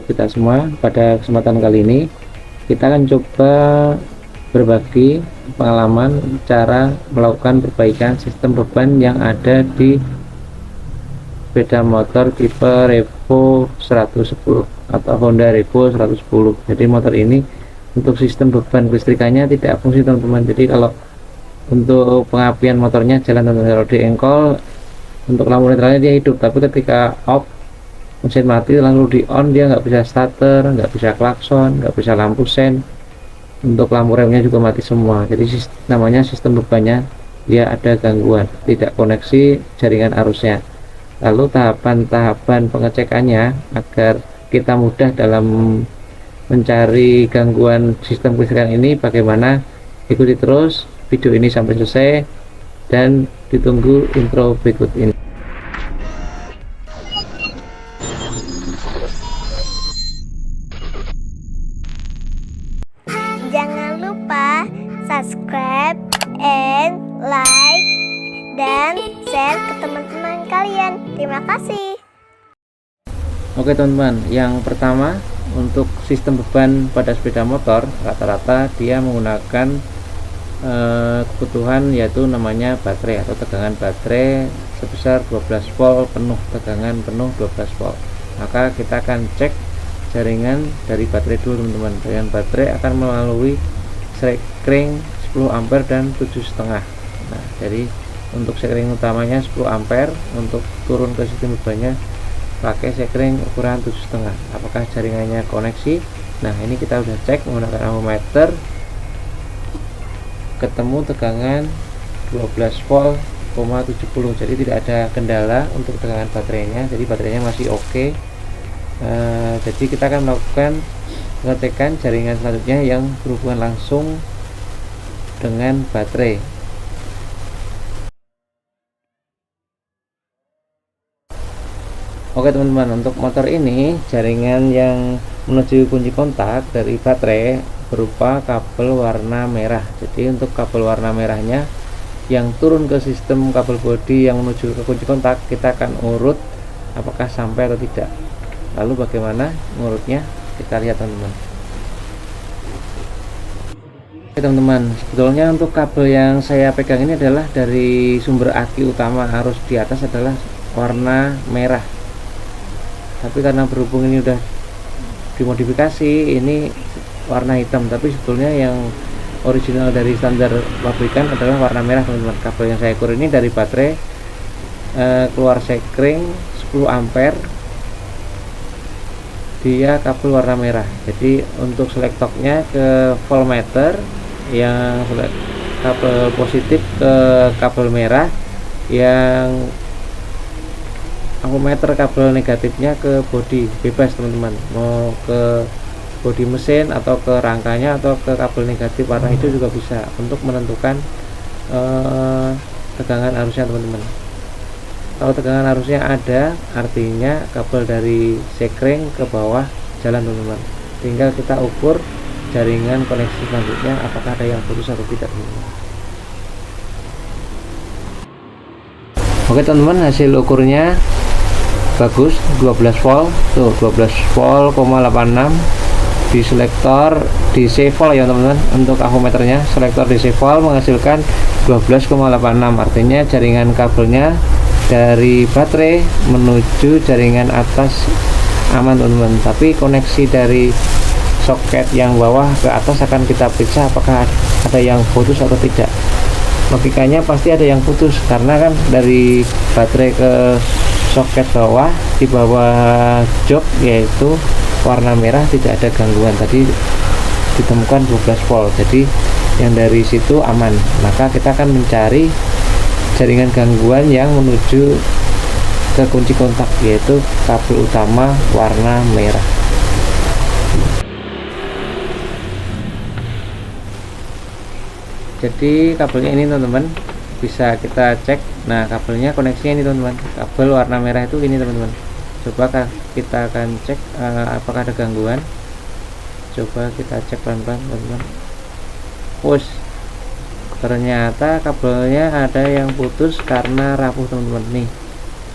buat kita semua. Pada kesempatan kali ini kita akan coba berbagi pengalaman cara melakukan perbaikan sistem beban yang ada di sepeda motor tipe Revo 110 atau Honda Revo 110. Jadi motor ini untuk sistem beban kelistrikannya tidak fungsi teman-teman. Jadi kalau untuk pengapian motornya jalan, teman-teman. Kalau di engkol untuk lampu netralnya dia hidup, tapi ketika off mesin mati lalu di on dia nggak bisa starter, nggak bisa klakson, nggak bisa lampu sen, untuk lampu remnya juga mati semua. Jadi namanya sistem bebannya dia ada gangguan, tidak koneksi jaringan arusnya. Lalu tahapan-tahapan pengecekannya agar kita mudah dalam mencari gangguan sistem kelistrikan ini bagaimana, ikuti terus video ini sampai selesai dan ditunggu intro berikut ini. Jangan lupa subscribe and like dan share ke teman-teman kalian. Terima kasih. Oke teman-teman, yang pertama untuk sistem beban pada sepeda motor rata-rata dia menggunakan kebutuhan yaitu namanya baterai atau tegangan baterai sebesar 12 volt penuh, tegangan penuh 12 volt. Maka kita akan cek jaringan dari baterai dulu teman-teman. Jaringan baterai akan melalui sekring 10 ampere dan 7,5. Nah, jadi untuk sekring utamanya 10 ampere, untuk turun ke sistem bebannya pakai sekring ukuran 7,5. Apakah jaringannya koneksi? Nah, ini kita udah cek menggunakan ammeter, ketemu tegangan 12 volt, 70. Jadi tidak ada kendala untuk tegangan baterainya, jadi baterainya masih oke. Jadi kita akan melakukan pengecekan jaringan selanjutnya yang berhubungan langsung dengan baterai. Oke teman-teman, untuk motor ini jaringan yang menuju kunci kontak dari baterai berupa kabel warna merah. Jadi untuk kabel warna merahnya yang turun ke sistem kabel bodi yang menuju ke kunci kontak, kita akan urut apakah sampai atau tidak. Lalu bagaimana ngurutnya, kita lihat teman-teman. Oke teman-teman, sebetulnya untuk kabel yang saya pegang ini adalah dari sumber aki utama arus di atas adalah warna merah, tapi karena berhubung ini udah dimodifikasi ini warna hitam, tapi sebetulnya yang original dari standar pabrikan adalah warna merah teman-teman. Kabel yang saya ukur ini dari baterai keluar sekring 10 ampere, dia kabel warna merah. Jadi untuk selektoknya ke voltmeter yang kabel positif ke kabel merah, yang ammeter kabel negatifnya ke bodi, bebas teman-teman, mau ke bodi mesin atau ke rangkanya atau ke kabel negatif warna hijau juga bisa untuk menentukan tegangan arusnya teman-teman. Kalau tegangan arusnya ada, artinya kabel dari sekring ke bawah jalan teman-teman. Tinggal kita ukur jaringan koneksi selanjutnya apakah ada yang putus atau tidak teman-teman. Oke teman-teman, hasil ukurnya bagus, 12 volt tuh, 12 volt, 86 di selektor DC volt ya teman-teman. Untuk ammeternya selektor DC volt menghasilkan 12,86, artinya jaringan kabelnya dari baterai menuju jaringan atas aman teman-teman. Tapi koneksi dari soket yang bawah ke atas akan kita periksa apakah ada yang putus atau tidak. Logikanya pasti ada yang putus karena kan dari baterai ke soket bawah, di bawah jok yaitu warna merah tidak ada gangguan, tadi ditemukan 12 volt, jadi yang dari situ aman. Maka kita akan mencari jaringan gangguan yang menuju ke kunci kontak yaitu kabel utama warna merah. Jadi kabelnya ini teman-teman bisa kita cek. Nah, kabelnya koneksinya ini teman-teman, kabel warna merah itu ini teman-teman. Coba kita akan cek apakah ada gangguan. Coba kita cek pelan-pelan teman-teman. Push, ternyata kabelnya ada yang putus karena rapuh teman-teman. Nih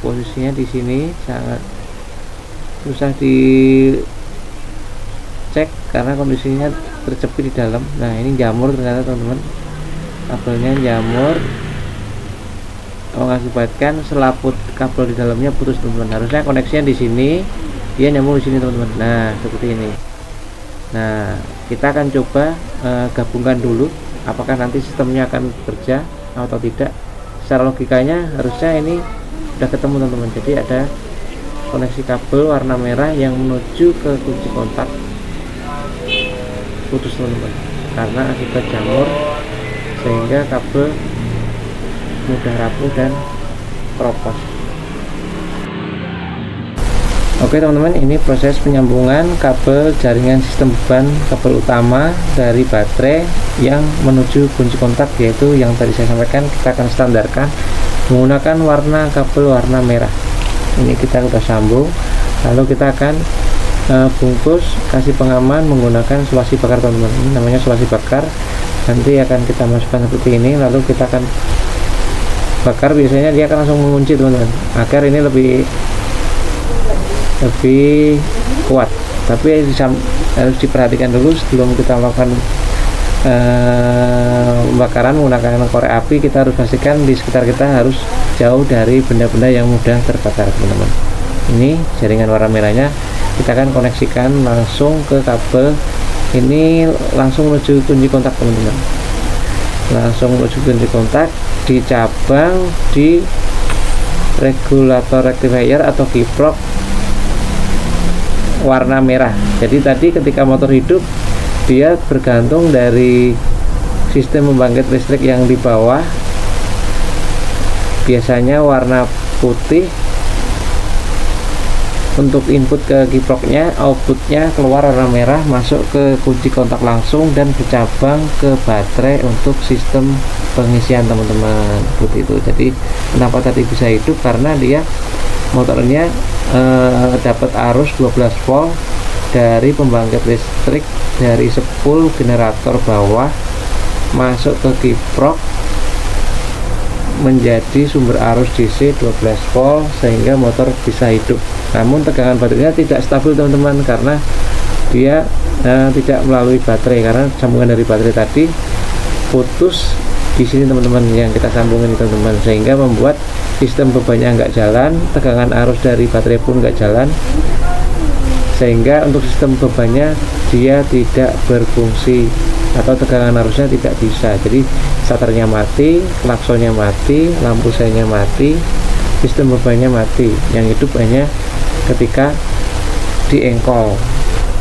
posisinya di sini sangat susah di cek karena kondisinya terjepit di dalam. Nah ini jamur ternyata teman-teman, kabelnya jamur mengakibatkan selaput kabel di dalamnya putus teman-teman. Harusnya koneksinya di sini, dia nyambung di sini teman-teman. Nah seperti ini. Nah kita akan coba gabungkan dulu apakah nanti sistemnya akan bekerja atau tidak. Secara logikanya harusnya ini udah ketemu teman-teman. Jadi ada koneksi kabel warna merah yang menuju ke kunci kontak putus teman-teman, karena akibat jamur sehingga kabel mudah rapuh dan keropos. Oke teman-teman, ini proses penyambungan kabel jaringan sistem beban kabel utama dari baterai yang menuju kunci kontak, yaitu yang tadi saya sampaikan kita akan standarkan menggunakan warna kabel warna merah. Ini kita sudah sambung, lalu kita akan bungkus kasih pengaman menggunakan sulasi bakar teman-teman. Ini namanya sulasi bakar, nanti akan kita masukkan seperti ini, lalu kita akan bakar. Biasanya dia akan langsung mengunci teman-teman, agar ini lebih kuat, tapi harus diperhatikan dulu sebelum kita melakukan pembakaran menggunakan korek api. Kita harus pastikan di sekitar kita harus jauh dari benda-benda yang mudah terbakar teman-teman. Ini jaringan warna merahnya kita akan koneksikan langsung ke kabel ini, langsung menuju kunci kontak teman-teman, langsung menuju kunci kontak di cabang di regulator rectifier atau kiprok warna merah. Jadi tadi ketika motor hidup dia bergantung dari sistem pembangkit listrik yang di bawah, biasanya warna putih untuk input ke kiproknya, outputnya keluar warna merah masuk ke kunci kontak langsung dan bercabang ke baterai untuk sistem pengisian teman-teman, seperti itu. Jadi kenapa tadi bisa hidup, karena dia motornya dapat arus 12 volt dari pembangkit listrik dari spool generator bawah masuk ke kiprok menjadi sumber arus DC 12 volt sehingga motor bisa hidup. Namun tegangan baterainya tidak stabil teman-teman, karena dia tidak melalui baterai, karena sambungan dari baterai tadi putus di sini teman-teman, yang kita sambungin teman-teman, sehingga membuat sistem bebannya nggak jalan, tegangan arus dari baterai pun nggak jalan, sehingga untuk sistem bebannya dia tidak berfungsi atau tegangan arusnya tidak bisa. Jadi starternya mati, klaksonnya mati, lampu senya mati, sistem bebannya mati. Yang hidup hanya ketika diengkol,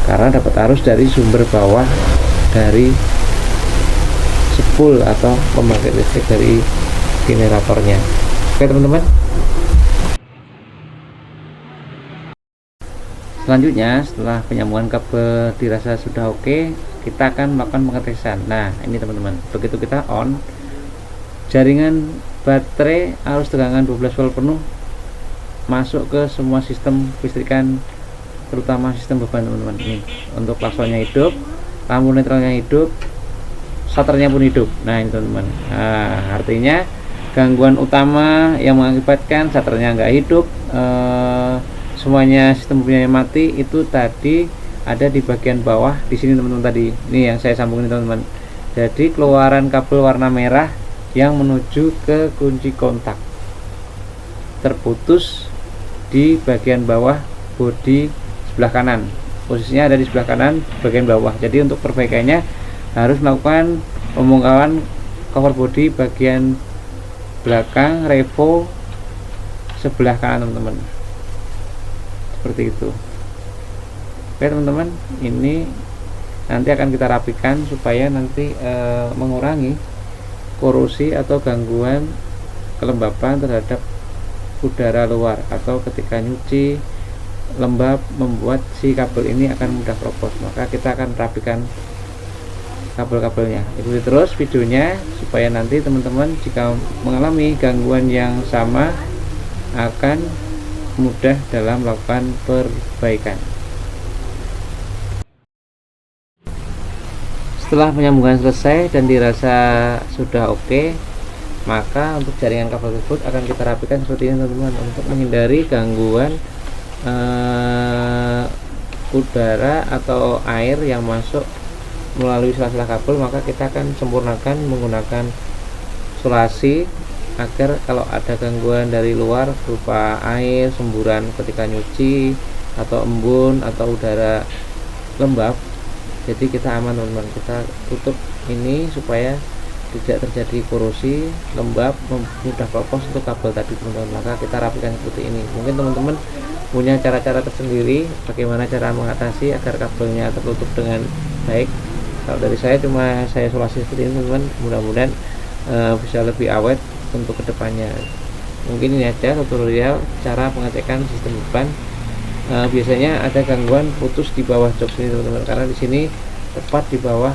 karena dapat arus dari sumber bawah dari spool atau pembangkit listrik dari generatornya. Oke teman-teman, selanjutnya setelah penyambungan kabel dirasa sudah oke, kita akan melakukan pengetesan. Nah ini teman-teman, begitu kita on, jaringan baterai arus tegangan 12 volt penuh masuk ke semua sistem listrikan, terutama sistem beban teman-teman. Ini untuk klaksonnya hidup, lampu netralnya hidup, starternya pun hidup. Nah ini teman-teman, nah, artinya gangguan utama yang mengakibatkan starternya nggak hidup, semuanya sistem bebannya mati, itu tadi ada di bagian bawah di sini teman-teman. Tadi ini yang saya sambungin teman-teman, jadi keluaran kabel warna merah yang menuju ke kunci kontak terputus di bagian bawah bodi sebelah kanan, posisinya ada di sebelah kanan bagian bawah. Jadi untuk perbaikannya harus melakukan pembongkaran cover bodi bagian belakang revo sebelah kanan teman-teman, seperti itu. Oke teman-teman, ini nanti akan kita rapikan supaya nanti mengurangi korosi atau gangguan kelembapan terhadap udara luar, atau ketika nyuci lembab membuat si kabel ini akan mudah keropos. Maka kita akan rapikan kabel-kabelnya. Ikuti terus videonya supaya nanti teman-teman jika mengalami gangguan yang sama akan mudah dalam melakukan perbaikan. Setelah penyambungan selesai dan dirasa sudah oke, maka untuk jaringan kabel tersebut akan kita rapikan seperti ini teman-teman, untuk menghindari gangguan udara atau air yang masuk melalui sela-sela kabel, maka kita akan sempurnakan menggunakan isolasi agar kalau ada gangguan dari luar berupa air, semburan ketika nyuci, atau embun atau udara lembab, jadi kita aman teman-teman. Kita tutup ini supaya tidak terjadi korosi, lembab, mudah keropos untuk kabel tadi teman-teman. Maka kita rapikan seperti ini. Mungkin teman-teman punya cara-cara tersendiri bagaimana cara mengatasi agar kabelnya tertutup dengan baik. Kalau dari saya cuma saya isolasi seperti ini teman-teman, mudah-mudahan bisa lebih awet untuk kedepannya. Mungkin ini aja tutorial cara pengecekan sistem beban. Biasanya ada gangguan putus di bawah jok sini teman-teman, karena di sini tepat di bawah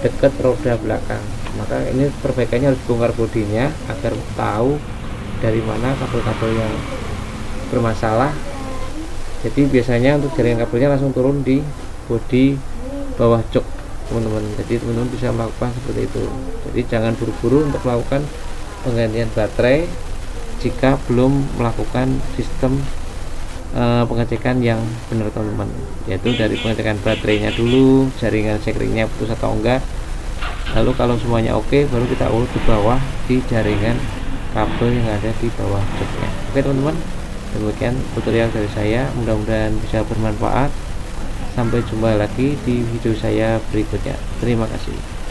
dekat roda belakang. Maka ini perbaikannya harus bongkar bodinya agar tahu dari mana kabel-kabel yang bermasalah. Jadi biasanya untuk jaringan kabelnya langsung turun di bodi bawah jok teman-teman. Jadi teman-teman bisa melakukan seperti itu. Jadi jangan buru-buru untuk melakukan penggantian baterai jika belum melakukan sistem pengecekan yang benar teman-teman, yaitu dari pengecekan baterainya dulu, jaringan sekringnya putus atau enggak, lalu kalau semuanya oke baru kita urut di bawah di jaringan kabel yang ada di bawah joknya. Oke teman-teman, demikian tutorial dari saya, mudah-mudahan bisa bermanfaat. Sampai jumpa lagi di video saya berikutnya. Terima kasih.